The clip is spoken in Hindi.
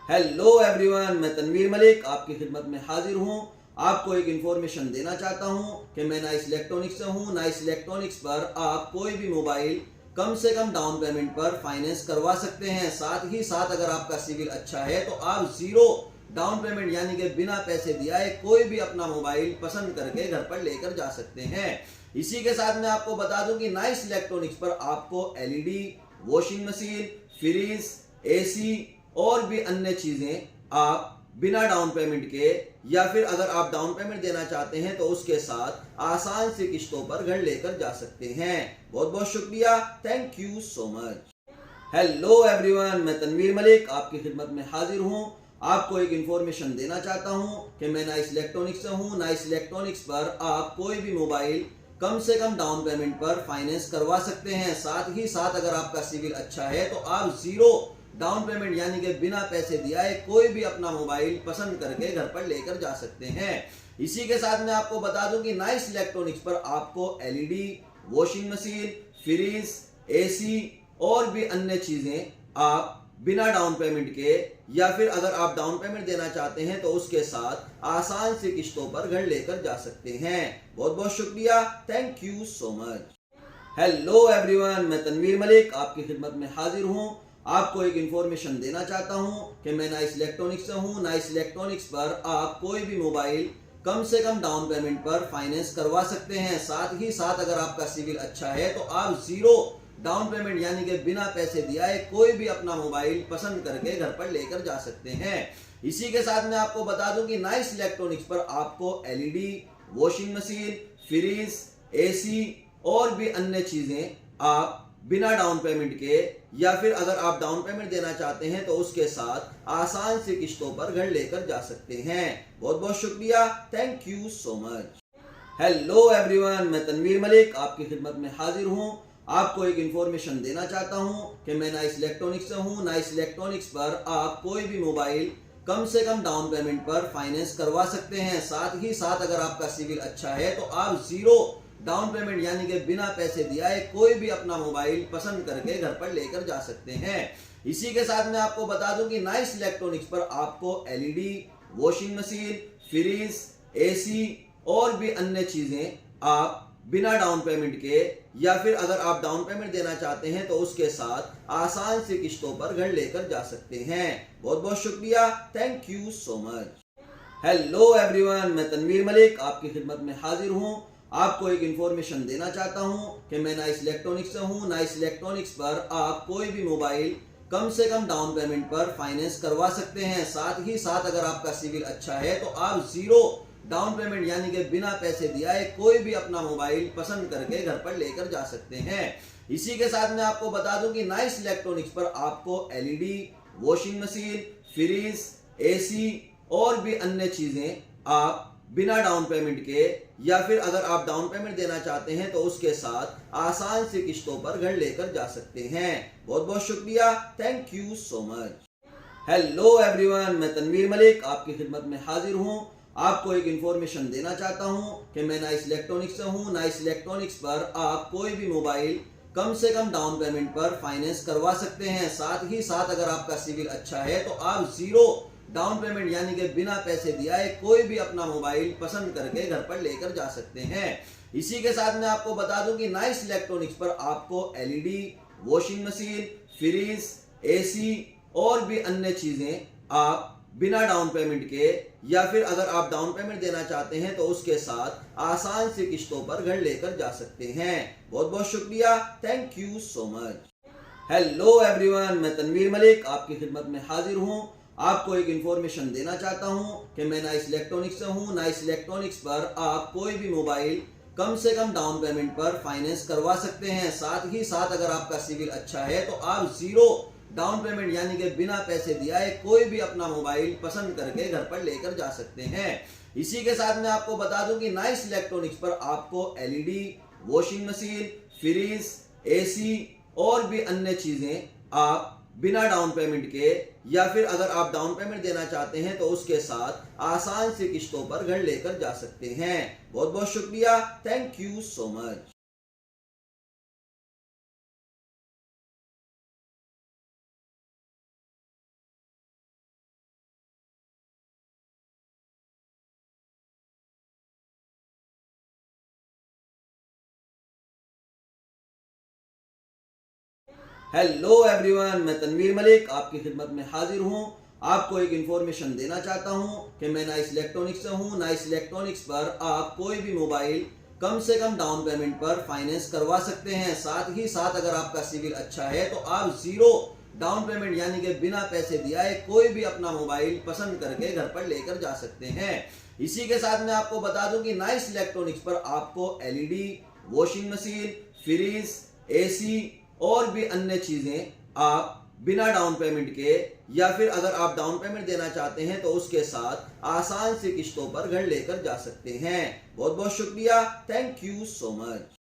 हेलो एवरीवन, मैं तनवीर मलिक आपकी खिदमत में हाजिर हूँ। आपको एक इन्फॉर्मेशन देना चाहता हूँ कि मैं नाइस इलेक्ट्रॉनिक्स से हूँ। नाइस इलेक्ट्रॉनिक्स पर आप कोई भी मोबाइल कम से कम डाउन पेमेंट पर फाइनेंस करवा सकते हैं। साथ ही साथ अगर आपका सिविल अच्छा है तो आप जीरो डाउन पेमेंट यानी कि बिना पैसे दिए कोई भी अपना मोबाइल पसंद करके घर पर लेकर जा सकते हैं। इसी के साथ मैं आपको बता दूं कि नाइस इलेक्ट्रॉनिक्स पर आपको LED, washing machine, fridge, AC और भी अन्य चीजें आप बिना डाउन पेमेंट के या फिर अगर आप डाउन पेमेंट देना चाहते हैं तो उसके साथ आसान सी किश्तों पर घर लेकर जा सकते हैं। बहुत बहुत शुक्रिया, thank you so much. Hello everyone, मैं तनवीर मलिक आपकी खिदमत में हाजिर हूँ। आपको एक इन्फॉर्मेशन देना चाहता हूँ कि मैं नाइस इलेक्ट्रॉनिक्स से हूँ। नाइस इलेक्ट्रॉनिक्स पर आप कोई भी मोबाइल कम से कम डाउन पेमेंट पर फाइनेंस करवा सकते हैं। साथ ही साथ अगर आपका सिविल अच्छा है तो आप जीरो डाउन पेमेंट यानी कि बिना पैसे दिए कोई भी अपना मोबाइल पसंद करके घर पर लेकर जा सकते हैं। इसी के साथ मैं आपको बता दूं कि नाइस इलेक्ट्रॉनिक्स पर आपको LED, washing machine, fridge, AC और भी अन्य चीजें आप बिना डाउन पेमेंट के या फिर अगर आप डाउन पेमेंट देना चाहते हैं तो उसके साथ आसान सी किश्तों पर घर लेकर जा सकते हैं। बहुत बहुत शुक्रिया, thank you so much. Hello everyone, मैं तनवीर मलिक आपकी खिदमत में हाजिर हूँ। आपको एक इन्फॉर्मेशन देना चाहता हूँ कि मैं नाइस इलेक्ट्रॉनिक्स से हूँ। नाइस इलेक्ट्रॉनिक्स पर आप कोई भी मोबाइल कम से कम डाउन पेमेंट पर फाइनेंस करवा सकते हैं। साथ ही साथ अगर आपका सिविल अच्छा है तो आप जीरो डाउन पेमेंट यानी कि बिना पैसे दिए कोई भी अपना मोबाइल पसंद करके घर पर लेकर जा सकते हैं। इसी के साथ मैं आपको बता दूं कि नाइस इलेक्ट्रॉनिक्स पर आपको LED, washing machine, fridge, AC और भी अन्य चीजें आप बिना डाउन पेमेंट के या फिर अगर आप डाउन पेमेंट देना चाहते हैं तो उसके साथ आसान सी किश्तों पर घर लेकर जा सकते हैं। बहुत बहुत शुक्रिया, thank you so much. Hello everyone, मैं तनवीर मलिक आपकी खिदमत में हाजिर हूँ। आपको एक इन्फॉर्मेशन देना चाहता हूँ कि मैं नाइस इलेक्ट्रॉनिक्स से हूँ। नाइस इलेक्ट्रॉनिक्स पर आप कोई भी मोबाइल कम से कम डाउन पेमेंट पर फाइनेंस करवा सकते हैं। साथ ही साथ अगर आपका सिविल अच्छा है तो आप जीरो डाउन पेमेंट यानी कि बिना पैसे दिए कोई भी अपना मोबाइल पसंद करके घर पर लेकर जा सकते हैं। इसी के साथ मैं आपको बता दूं कि नाइस इलेक्ट्रॉनिक्स पर आपको LED, washing machine, fridge, AC और भी अन्य चीजें आप बिना डाउन पेमेंट के या फिर अगर आप डाउन पेमेंट देना चाहते हैं तो उसके साथ आसान सी किश्तों पर घर लेकर जा सकते हैं। बहुत बहुत शुक्रिया, thank you so much. Hello everyone, मैं तनवीर मलिक आपकी खिदमत में हाजिर हूँ। आपको एक इन्फॉर्मेशन देना चाहता हूँ कि मैं नाइस इलेक्ट्रॉनिक्स से हूँ। नाइस इलेक्ट्रॉनिक्स पर आप कोई भी मोबाइल कम से कम डाउन पेमेंट पर फाइनेंस करवा सकते हैं। साथ ही साथ अगर आपका सिविल अच्छा है तो आप जीरो डाउन पेमेंट यानी कि बिना पैसे दिए कोई भी अपना मोबाइल पसंद करके घर पर लेकर जा सकते हैं। इसी के साथ मैं आपको बता दूं कि नाइस इलेक्ट्रॉनिक्स पर आपको LED, washing machine, fridge, AC और भी अन्य चीजें आप बिना डाउन पेमेंट के या फिर अगर आप डाउन पेमेंट देना चाहते हैं तो उसके साथ आसान सी किश्तों पर घर लेकर जा सकते हैं। बहुत बहुत शुक्रिया, thank you so much. Hello everyone, मैं तनवीर मलिक आपकी खिदमत में हाजिर हूँ। आपको एक इन्फॉर्मेशन देना चाहता हूँ कि मैं नाइस इलेक्ट्रॉनिक्स से हूँ। नाइस इलेक्ट्रॉनिक्स पर आप कोई भी मोबाइल कम से कम डाउन पेमेंट पर फाइनेंस करवा सकते हैं। साथ ही साथ अगर आपका सिविल अच्छा है तो आप जीरो डाउन पेमेंट यानी कि बिना पैसे दिए कोई भी अपना मोबाइल पसंद करके घर पर लेकर जा सकते हैं। इसी के साथ मैं आपको बता दूं कि नाइस इलेक्ट्रॉनिक्स पर आपको LED, washing machine, fridge, AC और भी अन्य चीजें आप बिना डाउन पेमेंट के या फिर अगर आप डाउन पेमेंट देना चाहते हैं तो उसके साथ आसान सी किश्तों पर घर लेकर जा सकते हैं। बहुत बहुत शुक्रिया, thank you so much. Hello everyone, मैं तनवीर मलिक आपकी खिदमत में हाजिर हूँ। आपको एक इन्फॉर्मेशन देना चाहता हूँ कि मैं नाइस इलेक्ट्रॉनिक्स से हूँ। नाइस इलेक्ट्रॉनिक्स पर आप कोई भी मोबाइल कम से कम डाउन पेमेंट पर फाइनेंस करवा सकते हैं। साथ ही साथ अगर आपका सिविल अच्छा है तो आप जीरो डाउन पेमेंट यानी कि बिना पैसे दिए कोई भी अपना मोबाइल पसंद करके घर पर लेकर जा सकते हैं। इसी के साथ मैं आपको बता दूं कि नाइस इलेक्ट्रॉनिक्स पर आपको LED, washing machine, fridge, AC और भी अन्य चीजें आप बिना डाउन पेमेंट के या फिर अगर आप डाउन पेमेंट देना चाहते हैं तो उसके साथ आसान सी किश्तों पर घर लेकर जा सकते हैं। बहुत बहुत शुक्रिया, thank you so much. Hello everyone, मैं तनवीर मलिक आपकी खिदमत में हाजिर हूँ। आपको एक इन्फॉर्मेशन देना चाहता हूँ कि मैं नाइस इलेक्ट्रॉनिक्स से हूँ। नाइस इलेक्ट्रॉनिक्स पर आप कोई भी मोबाइल कम से कम डाउन पेमेंट पर फाइनेंस करवा सकते हैं। साथ ही साथ अगर आपका सिविल अच्छा है तो आप जीरो डाउन पेमेंट यानी कि बिना पैसे दिए कोई भी अपना मोबाइल पसंद करके घर पर लेकर जा सकते हैं। इसी के साथ मैं आपको बता दूं कि नाइस इलेक्ट्रॉनिक्स पर आपको LED, washing machine, fridge, AC और भी अन्य चीजें आप बिना डाउन पेमेंट के या फिर अगर आप डाउन पेमेंट देना चाहते हैं तो उसके साथ आसान सी किस्तों पर घर लेकर जा सकते हैं। बहुत बहुत शुक्रिया। Thank you so much.